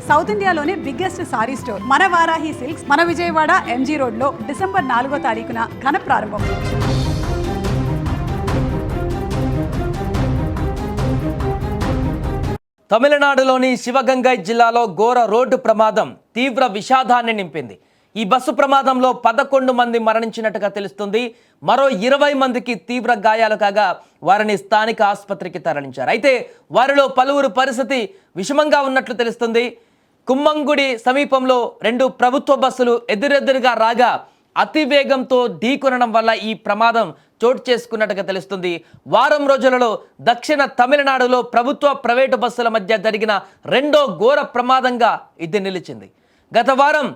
South ఇండియాలోనే biggest sorry store మన Varahi silks మన విజయవాడ ఎంజీ రోడ్ లో డిసెంబర్ 4వ తారీఖున ఘన ప్రారంభం. తమిళనాడులోని శివగంగై జిల్లాలో ఘోర రోడ్డు ప్రమాదం తీవ్ర విషాదాన్ని నింపింది. ఈ బస్సు ప్రమాదంలో 11 మంది మరణించినట్టుగా తెలుస్తుంది. మరో 20 మందికి తీవ్ర గాయాలు కాగా వారిని స్థానిక ఆసుపత్రికి తరలించారు. అయితే వారిలో పలువురు పరిస్థితి విషమంగా ఉన్నట్లు తెలుస్తుంది. కుమ్మంగుడి సమీపంలో 2 ప్రభుత్వ బస్సులు ఎదురెదురుగా రాగా అతివేగంతో ఢీకొనడం వల్ల ఈ ప్రమాదం చోటు చేసుకున్నట్టుగా తెలుస్తుంది. వారం రోజులలో దక్షిణ తమిళనాడులో ప్రభుత్వ ప్రైవేటు బస్సుల మధ్య జరిగిన రెండో ఘోర ప్రమాదంగా ఇది నిలిచింది. గత వారం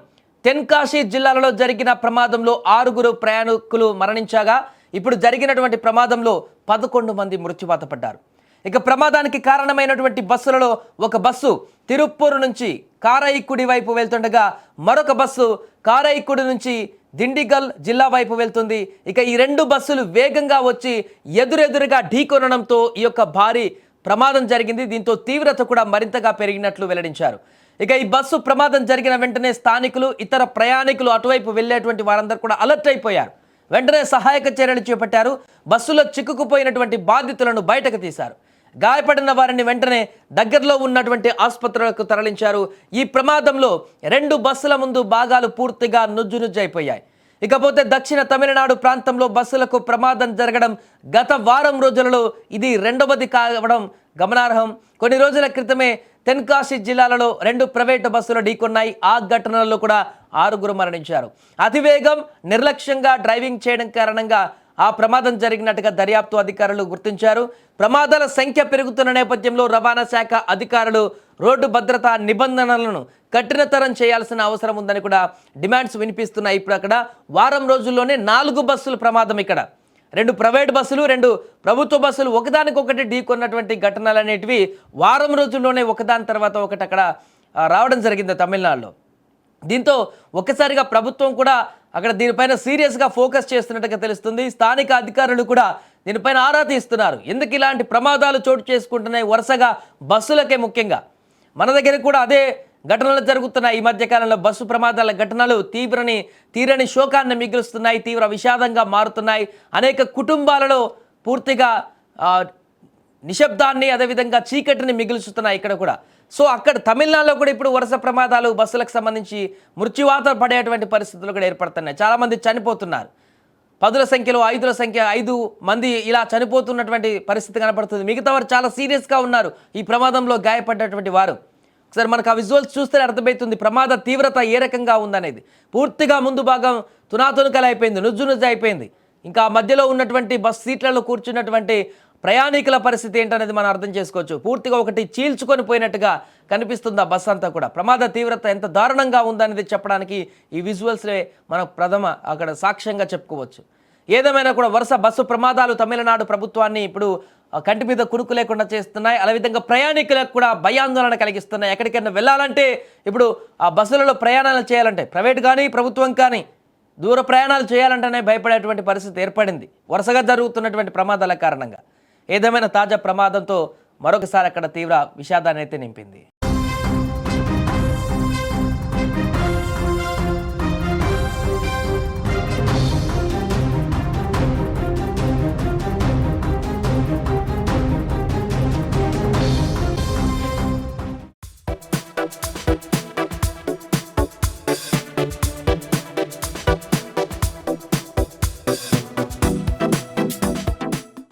తెన్కాశీ జిల్లాలలో జరిగిన ప్రమాదంలో 6 ప్రయాణికులు మరణించగా ఇప్పుడు జరిగినటువంటి ప్రమాదంలో 11 మంది మృత్యువాత పడ్డారు. ఇక ప్రమాదానికి కారణమైనటువంటి బస్సులలో ఒక బస్సు తిరుప్పూరు నుంచి కారైక్కుడి వైపు వెళ్తుండగా మరొక బస్సు కారైక్కుడి నుంచి దిండిగల్ జిల్లా వైపు వెళ్తుంది. ఇక ఈ 2 బస్సులు వేగంగా వచ్చి ఎదురెదురుగా ఢీకొనడంతో ఈ యొక్క భారీ ప్రమాదం జరిగింది. దీంతో తీవ్రత కూడా మరింతగా పెరిగినట్లు వెల్లడించారు. ఇక ఈ బస్సు ప్రమాదం జరిగిన వెంటనే స్థానికులు ఇతర ప్రయాణికులు అటువైపు వెళ్ళేటువంటి వారందరూ కూడా అలర్ట్ అయిపోయారు. వెంటనే సహాయక చర్యలు చేపట్టారు. బస్సులో చిక్కుకుపోయినటువంటి బాధితులను బయటకు తీశారు. గాయపడిన వారిని వెంటనే దగ్గరలో ఉన్నటువంటి ఆసుపత్రులకు తరలించారు. ఈ ప్రమాదంలో 2 బస్సుల ముందు భాగాలు పూర్తిగా నుజ్జునుజ్జైపోయాయి. ఇకపోతే దక్షిణ తమిళనాడు ప్రాంతంలో బస్సులకు ప్రమాదం జరగడం గత వారం రోజులలో ఇది రెండవది కావడం గమనార్హం. కొన్ని రోజుల క్రితమే తెన్కాశీ జిల్లాలలో 2 ప్రైవేటు బస్సులు ఢీకొన్నాయి. ఆ ఘటనలో కూడా 6 మరణించారు. అతివేగం నిర్లక్ష్యంగా డ్రైవింగ్ చేయడం కారణంగా ఆ ప్రమాదం జరిగినట్టుగా దర్యాప్తు అధికారులు గుర్తించారు. ప్రమాదాల సంఖ్య పెరుగుతున్న నేపథ్యంలో రవాణా శాఖ అధికారులు రోడ్డు భద్రతా నిబంధనలను కఠినతరం చేయాల్సిన అవసరం ఉందని కూడా డిమాండ్స్ వినిపిస్తున్నాయి. ఇప్పుడు అక్కడ వారం రోజుల్లోనే 4 బస్సుల ప్రమాదం, ఇక్కడ 2 ప్రైవేట్ బస్సులు 2 ప్రభుత్వ బస్సులు ఒకదానికొకటి ఢీకొన్నటువంటి ఘటనలు అనేటివి వారం రోజుల్లోనే ఒకదాని తర్వాత ఒకటి అక్కడ రావడం జరిగింది తమిళనాడులో. దీంతో ఒక్కసారిగా ప్రభుత్వం కూడా అక్కడ దీనిపైన సీరియస్గా ఫోకస్ చేస్తున్నట్టుగా తెలుస్తుంది. స్థానిక అధికారులు కూడా దీనిపైన ఆరా తీస్తున్నారు. ఎందుకు ఇలాంటి ప్రమాదాలు చోటు చేసుకుంటున్నాయి వరుసగా బస్సులకే ముఖ్యంగా. మన దగ్గర కూడా అదే ఘటనలు జరుగుతున్నాయి. ఈ మధ్యకాలంలో బస్సు ప్రమాదాల ఘటనలు తీరని శోకాన్ని మిగులుస్తున్నాయి, తీవ్ర విషాదంగా మారుతున్నాయి. అనేక కుటుంబాలలో పూర్తిగా నిశ్శబ్దాన్ని అదేవిధంగా చీకటిని మిగులుస్తున్నాయి ఇక్కడ కూడా. సో అక్కడ తమిళనాడులో కూడా ఇప్పుడు వరుస ప్రమాదాలు బస్సులకు సంబంధించి మృత్యువాత పడేటువంటి పరిస్థితులు కూడా ఏర్పడుతున్నాయి. చాలామంది చనిపోతున్నారు. 10ల సంఖ్యలో 5ల సంఖ్య 5 మంది ఇలా చనిపోతున్నటువంటి పరిస్థితి కనపడుతుంది. మిగతా వారు చాలా సీరియస్గా ఉన్నారు ఈ ప్రమాదంలో గాయపడ్డటువంటి వారు. ఒకసారి మనకు ఆ విజువల్స్ చూస్తే అర్థమవుతుంది ప్రమాద తీవ్రత ఏ రకంగా ఉందనేది. పూర్తిగా ముందు భాగం తునాతునకలు అయిపోయింది, నుజ్జు అయిపోయింది. ఇంకా మధ్యలో ఉన్నటువంటి బస్ సీట్లలో కూర్చున్నటువంటి ప్రయాణికుల పరిస్థితి ఏంటనేది మనం అర్థం చేసుకోవచ్చు. పూర్తిగా ఒకటి చీల్చుకొని పోయినట్టుగా కనిపిస్తుంది ఆ బస్ అంతా కూడా. ప్రమాద తీవ్రత ఎంత దారుణంగా ఉందనేది చెప్పడానికి ఈ విజువల్స్లే మనం అక్కడ సాక్ష్యంగా చెప్పుకోవచ్చు. ఏదేమైనా కూడా వరుస బస్సు ప్రమాదాలు తమిళనాడు ప్రభుత్వాన్ని ఇప్పుడు కంటి మీద కునుకు లేకుండా చేస్తున్నాయి. అదేవిధంగా ప్రయాణికులకు కూడా భయాందోళన కలిగిస్తున్నాయి. ఎక్కడికైనా వెళ్ళాలంటే ఇప్పుడు ఆ బస్సులలో ప్రయాణాలు చేయాలంటే ప్రైవేట్ కానీ ప్రభుత్వం కానీ దూర ప్రయాణాలు చేయాలంటేనే భయపడేటువంటి పరిస్థితి ఏర్పడింది వరుసగా జరుగుతున్నటువంటి ప్రమాదాల కారణంగా. ఏదేమైనా తాజా ప్రమాదంతో మరొకసారి అక్కడ తీవ్ర విషాదాన్ని అయితే నింపింది.